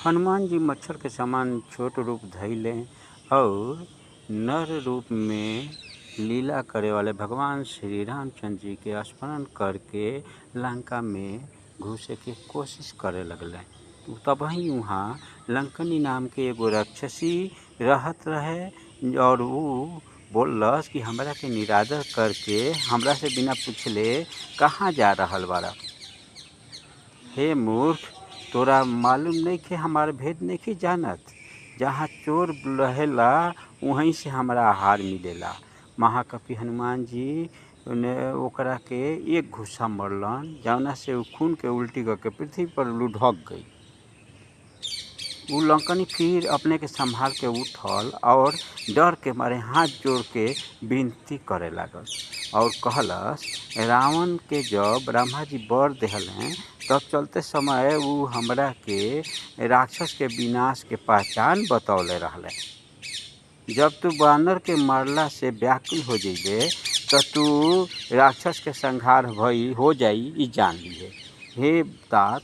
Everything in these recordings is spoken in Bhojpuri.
हनुमान जी मच्छर के समान छोट रूप धइले और नर रूप में लीला करे वाले भगवान श्री रामचंद्र जी के स्मरण करके लंका में घुसे के कोशिश करे लगले। तबही वहाँ लंकनी नाम के एगो राक्षसी रहत रहे और वो बोललस कि हमरा के निरादर करके हमरा से बिना पूछले कहाँ जा रहल बाड़ा। हे मूर्ख, तोरा मालूम नइखे हमार भेद नइखे जानत। जहाँ चोर रहेला वहीं से हमरा आहार मिलेला। महाकवि हनुमान जी ने ओकरा के एक घुसा मरलन, जौना से उ खून के उल्टी करके पृथ्वी पर लुढ़क गई। उ लंकनी फिर अपने के संभाल के उठल और डर के मारे हाथ जोड़ के विनती करे लागल और कहलस, रावण के जब ब्रह्मा जी वर देहलें तब चलते समय उ हमरा के राक्षस के विनाश के पहचान बतौले रहले। जब तू बानर के मारला से व्याकुल हो जइबे तो तू राक्षस के संहार हो जाई ई जान लिए। हे तात,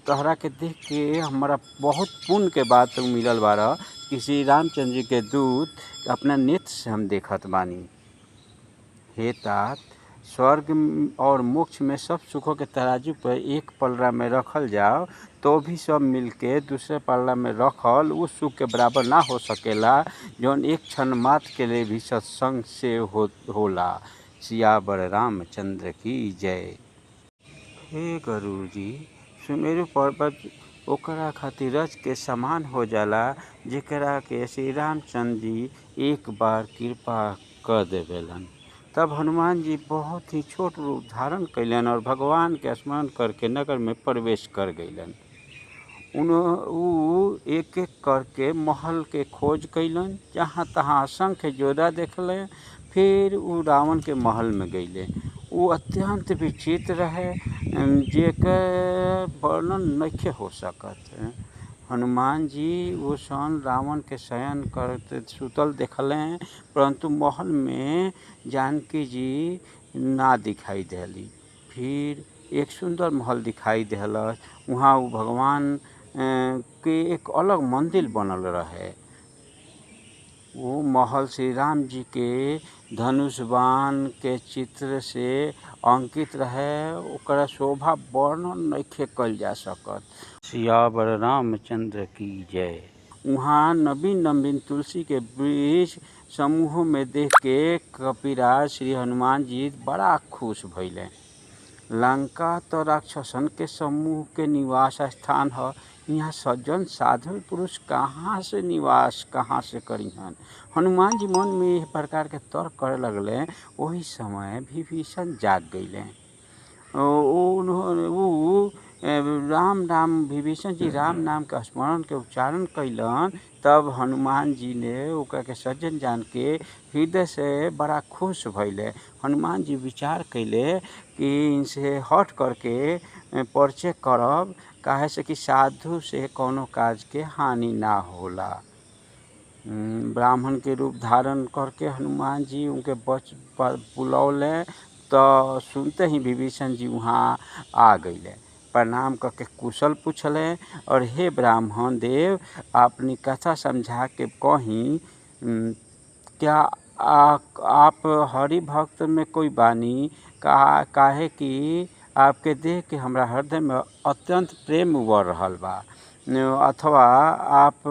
तोहरा के देख के हमारा बहुत पुण्य के बात मिलल बारा कि श्री रामचंद्र जी के दूत अपना नेत्र से हम देखत बानी। हे तात, स्वर्ग और मोक्ष में सब सुखों के तराजू पर एक पलड़ा में रखल जाओ तो भी सब मिलके दूसरे पलड़ा में रखल उस सुख के बराबर ना हो सकेला जौन एक क्षण मात्र के लिए भी सत्संग से होला। सियावर रामचंद्र की जय। हे गुरु जी, सुमेरु पर्वत ओकरा खातिर रज के समान हो जाला जेकरा के श्री रामचंद्र जी एक बार कृपा कर देवेलन। तब हनुमान जी बहुत ही छोट रूप धारण कैलन और भगवान के स्मरण करके नगर में प्रवेश कर गईलन। उ एक एक करके महल के खोज कैलन, जहाँ तहाँ असंख्य योद्धा देखले। फिर उ रावण के महल में गईले। उ अत्यंत विचित्र रहे जेकर वर्णन नइखे हो सकत। हनुमान जी वो सन रावण के शयन करते सुतल देखलें, परंतु महल में जानकी जी ना दिखाई देली। फिर एक सुंदर महल दिखाई देलस। वहाँ वो भगवान के एक अलग मंदिर बनल रहे। वो महल श्री राम जी के धनुष बाण के चित्र से अंकित रहे। ओकरा शोभा वर्णन नइखे कइल जा सकत। सियावर रामचंद्र की जय। वहाँ नवीन नवीन तुलसी के वृक्ष समूह में देख के कपिराज श्री हनुमान जी बड़ा खुश भइले। लंका तो राक्षसन के समूह के निवास स्थान है। यहाँ सज्जन साधु पुरुष कहाँ से निवास कहाँ से करिहन। हनुमान जी मन में इस प्रकार के तर्क करे लगले। वही समय विभीषण जाग गईले। राम नाम विभीषण जी राम नाम के स्मरण के उच्चारण कैलन। तब हनुमान जी ने ओकरा के सज्जन जान के हृदय से बड़ा खुश भइले। हनुमान जी विचार कैले कि इनसे हट करके परिचय करब, काहे से कि साधु से कोनो काज के हानि ना होला। ब्राह्मण के रूप धारण करके हनुमान जी उनके बुलौले तो सुनते ही विभीषण जी वहाँ आ गईले। प्रणाम करके कुशल पूछले और हे ब्राह्मण देव, अपनी कथा समझा के कहीं क्या आप हरि भक्त में कोई बानी? काहे कि आपके देख के हमरा हृदय में अत्यंत प्रेम उबर रहल बा। अथवा आप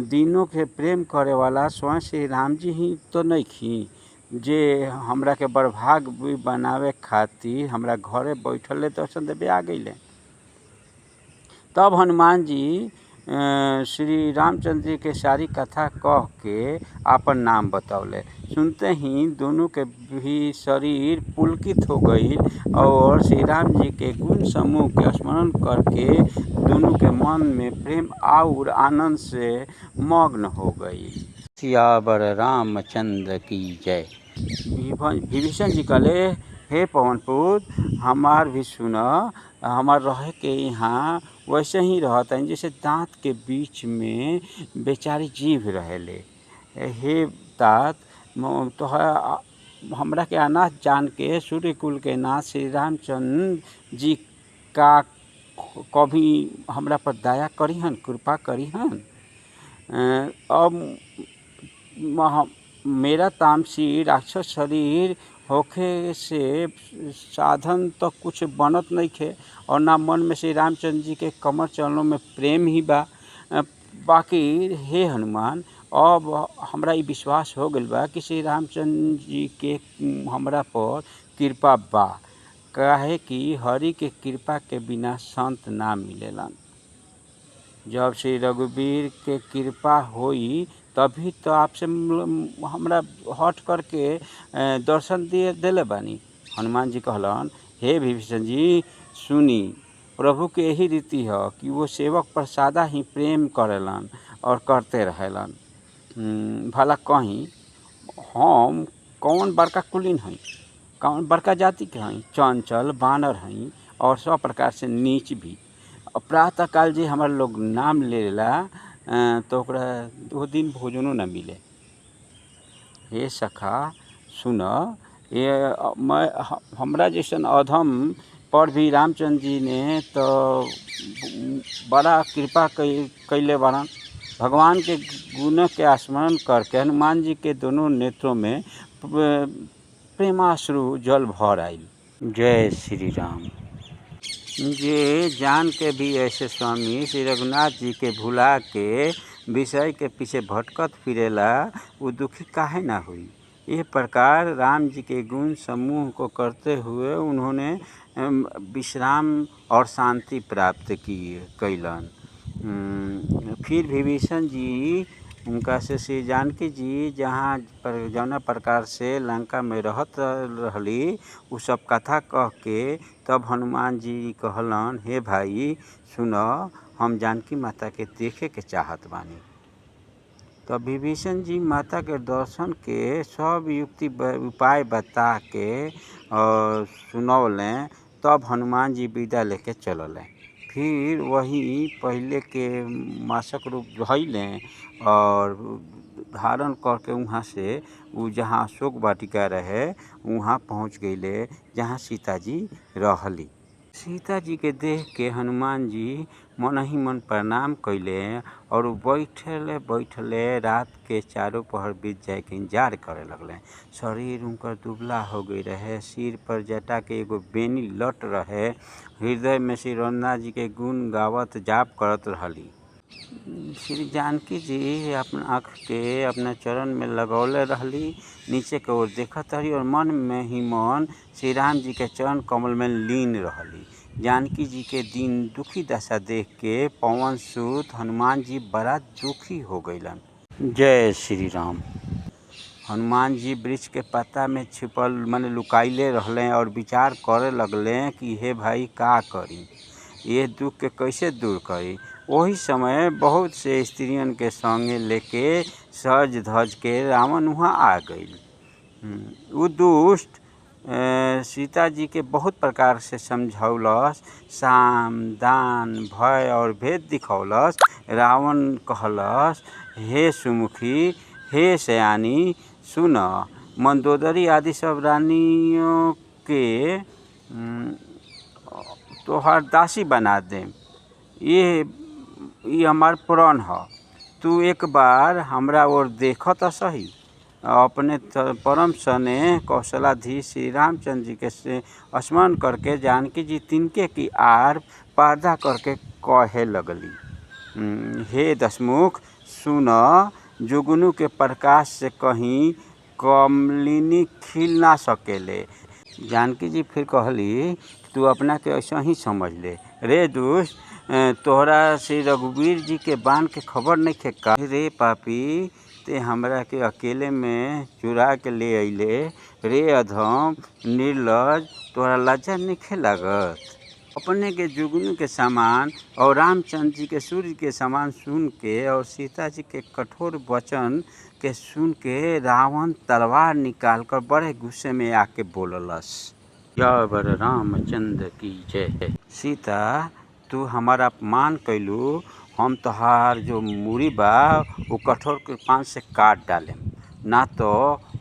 दिनों के प्रेम करे वाला स्वयं श्री राम जी ही तो नइखी जे हमरा के बड़भाग बनावे खातिर हमरा घरे बैठले दर्शन देवे आ गईले। तब हनुमान जी श्री रामचंद्र जी के सारी कथा कह के आपन नाम बतौले। सुनते ही दोनों के भी शरीर पुलकित हो गई और श्री राम जी के गुण समूह के स्मरण करके दोनों के मन में प्रेम और आनंद से मग्न हो गई। सियावर रामचंद्र की जय। विभीषण जी कहले, हे पवनपुत्र, हमार भी सुना। हमार रहे के यहाँ वैसे ही रहता है जैसे दांत के बीच में बेचारी जीभ रहेले। हे तात, तो हमरा के अनाथ जान के सूर्यकुल के नाथ श्री रामचंद्र जी का कभी हमरा पर दया करीहन, कृपा करीहन। अब मेरा तामसी राक्षस शरीर होखे से साधन तो कुछ बनत नइखे और ना मन में श्री रामचंद्र जी के कमर चरणों में प्रेम ही बा। बाकी हे हनुमान, अब हमरा ई विश्वास हो गइल बा कि श्री रामचंद्र जी के हमरा पर कृपा बा। काहे कि हरि के कृपा के बिना संत ना मिलेलन। जब श्री रघुवीर के कृपा होई तभी तो आपसे हमरा हट करके दर्शन देले बानी। हनुमान जी कहलन, हे विभीषण जी सुनी, प्रभु के यही रीति है कि वो सेवक पर सादा ही प्रेम करेलन और करते रहेलन। भला कहीं हम कौन बड़का कुलीन हई, कौन बड़का जाति के हई, चंचल बानर हई और सब प्रकार से नीच भी। प्रातः काल जे हमारे लोग नाम लेला तो ओकरा दो दिन भोजनो न मिले। हे सखा सुन, ये हमरा जैसन अधम पर भी रामचंद्र जी ने तो बड़ा कृपा कैले बारन। भगवान के गुण के स्मरण करके हनुमान जी के दोनों नेत्रों में प्रेमाश्रु जल भर आइल। जय श्री राम। जे जान के भी ऐसे स्वामी श्री रघुनाथ जी के भुला के विषय के पीछे भटकत फिरेला, वो दुखी काहे ना हुई। इस प्रकार राम जी के गुण समूह को करते हुए उन्होंने विश्राम और शांति प्राप्त कैलन। फिर विभीषण जी उनका से श्री जानकी जी जहाँ पर जौना प्रकार से लंका में रहत रहली उ सब कथा कह के तब हनुमान जी कहलन, हे भाई सुन, हम जानकी माता के देखे के चाहत बानी। तब विभीषण जी माता के दर्शन के सब युक्ति उपाय बता के और सुनौलें। तब हनुमान जी विदा लेके चललें। फिर वही पहले के मासक रूप धइलें और धारण करके वहाँ से वो जहाँ अशोक वाटिका रहे वहाँ पहुँच गईले जहाँ सीता जी रहली। सीता जी के देख के हनुमान जी मन ही मन प्रणाम कैले और बैठले बैठले रात के चारों पहर बीत जाए के इंतजार करे लगले। शरीर उनकर दुबला हो गई रहे, सिर पर जटा के एगो बेनी लट रहे, हृदय में श्री रघुनाथ जी के गुण गावत जाप करत रहली। श्री जानकी जी अपना आँख के अपने चरण में लगौले रहली, नीचे के ओर देखत रही और मन में ही मन श्री राम जी के चरण कमल में लीन रहली। जानकी जी के दीन दुखी दशा देख के पवन सुत हनुमान जी बड़ा दुखी हो गईलन। जय श्री राम। हनुमान जी वृक्ष के पत्ता में छिपल माने लुकाइले रहले और विचार करे लगले कि हे भाई का करी, ये दुख के कैसे दूर करी। वही समय बहुत से स्त्रियन के संगे लेके सज धज के रावण वहाँ आ गई। वो दुष्ट सीता जी के बहुत प्रकार से समझौलस, साम दान भय और भेद दिखौलस। रावण कहलस, हे सुमुखी, हे सयानी सुन, मंदोदरी आदि सब रानियों के तोहार दासी बना दे, ये हमार प्रण है। तू एक बार हमरा और देखत सही। अपने परम सने कौशलाधीश श्री रामचंद्र जी के से स्मरण करके जानकी जी तिनके की आर पर्दा करके कहे लगली, हे दशमुख सुन, जुगनू के प्रकाश से कहीं कमलिनी खिल ना सकेले। जानकी जी फिर कहली, तू अपना के ऐसा ही समझ ले। रे दुष्ट, तोहरा श्री रघुवीर जी के बाण के खबर नहीं खे का? रे पापी, ते हमरा के अकेले में चुरा के ले अइले। रे अधम निर्लज, तोहरा लज्जा नहीं खे लागत? अपने के जुगनू के समान और रामचंद्र जी के सूर्य के समान सुन के और सीता जी के कठोर वचन के सुन के रावण तलवार निकाल कर बड़े गुस्से में आके बोललस, जय रामचंद्र की जय। सीता, तू हमारा अपमान कैलू, हम तोहार जो मूरी बा वो कठोर के पान से काट डाले, ना तो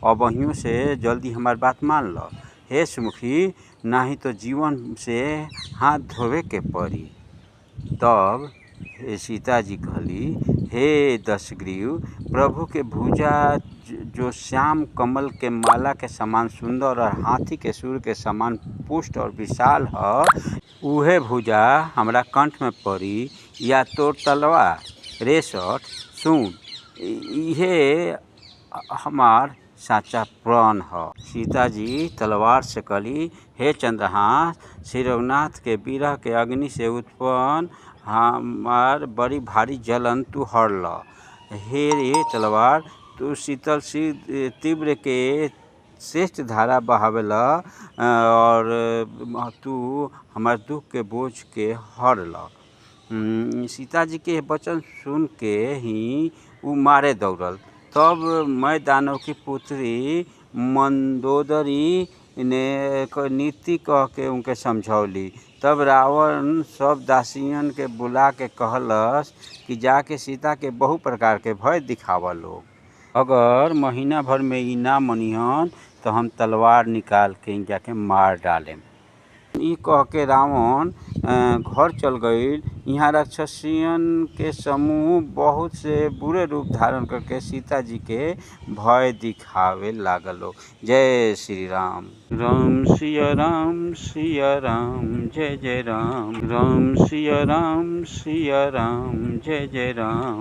अबहियों से जल्दी हमार बात मान लो। हे सुमुखी, नहीं तो जीवन से हाथ धोवे के पड़ी। तब सीता जी कहली, हे दशग्रीव, प्रभु के भुजा जो श्याम कमल के माला के समान सुंदर और हाथी के सूर के समान पुष्ट और विशाल ह, उहे भुजा हमरा कंठ में पड़ी या तोर तलवार। रेसठ सुन, इहे हमार साचा प्राण ह। सीता जी तलवार से कहली, हे चंद्रहास, श्री रघुनाथ के विरह के अग्नि से उत्पन्न हमार बड़ी भारी जलन तू हर ल। हे रे तलवार, तू शीतल सी तीव्र के श्रेष्ठ धारा बहावेला और तू हमार दुख के बोझ के हर ल। सीता जी के वचन सुन के ही उ मारे दौड़ल। तब मैं दानव की पुत्री मंदोदरी ने नीति कह के उनके समझौली। तब रावण सब दासियन के बुला के कहलस कि जाके सीता के बहु प्रकार के भय दिखावा लोग। अगर महीना भर में ई ना मनिहन तो हम तलवार निकाल के जाके मार डालेम। ई कह के रावण घर चल गईल। यहाँ राक्षसियन के समूह बहुत से बुरे रूप धारण करके सीता जी के भय दिखावे लागलो। जय श्री राम। राम सिया राम सिया राम, जय जय राम। राम सिया राम सिया राम, जय जय राम।